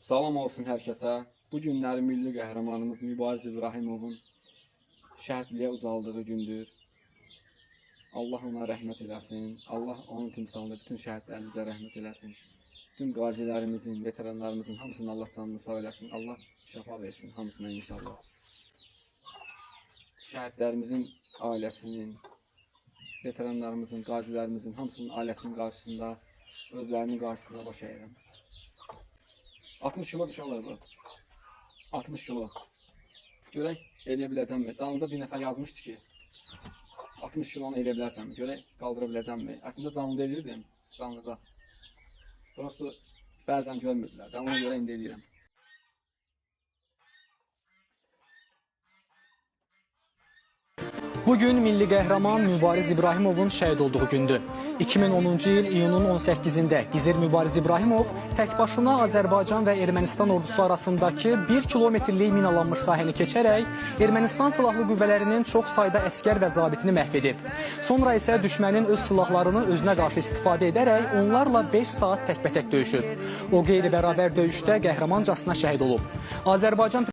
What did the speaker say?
Salam olsun hər kəsə. Bu günləri milli qəhrəmanımız Mübariz İbrahimovun şəhidliyə uzaldığı gündür. Allah ona rəhmət eləsin. Allah onun timsalında bütün şəhidlərimizə rəhmət eləsin. Bütün qazilərimizin, veteranlarımızın hamısının Allah canını sağ eləsin. Allah şəfa versin hamısına inşallah. Şəhidlərimizin ailəsinin, veteranlarımızın, qazilərimizin hamısının ailəsinin qarşısında, özlərinin qarşısında baş əyirəm. 60 kilo düşərlər bu. 60 kilo. Görək eləyə biləcəmmi? Canlıda bir nəfər yazmışdı ki, 60 kilonu eləyə bilərsəm, görək qaldıra biləcəmmi? Əslində canlıda eləyirdim, canlıda. Prosto bəzən görmürdülər, ona görə indi eləyirəm. Bugün milli qəhrəman Mübariz İbrahimovun şəhid olduğu gündür. 2010-cu il iyunun 18-də Gizir Mübariz İbrahimov tək başına Azərbaycan və Ermənistan ordusu arasındakı 1 kilometrlik minalanmış sahəni keçərək Ermənistan silahlı qüvvələrinin çox sayda əskər və zabitini məhv edib. Sonra isə düşmənin öz silahlarını özünə qarşı istifadə edərək onlarla 5 saat təkbətək döyüşüb. O qeyri-bərabər döyüşdə qəhrəmancasına şəhid olub. Azərbaycan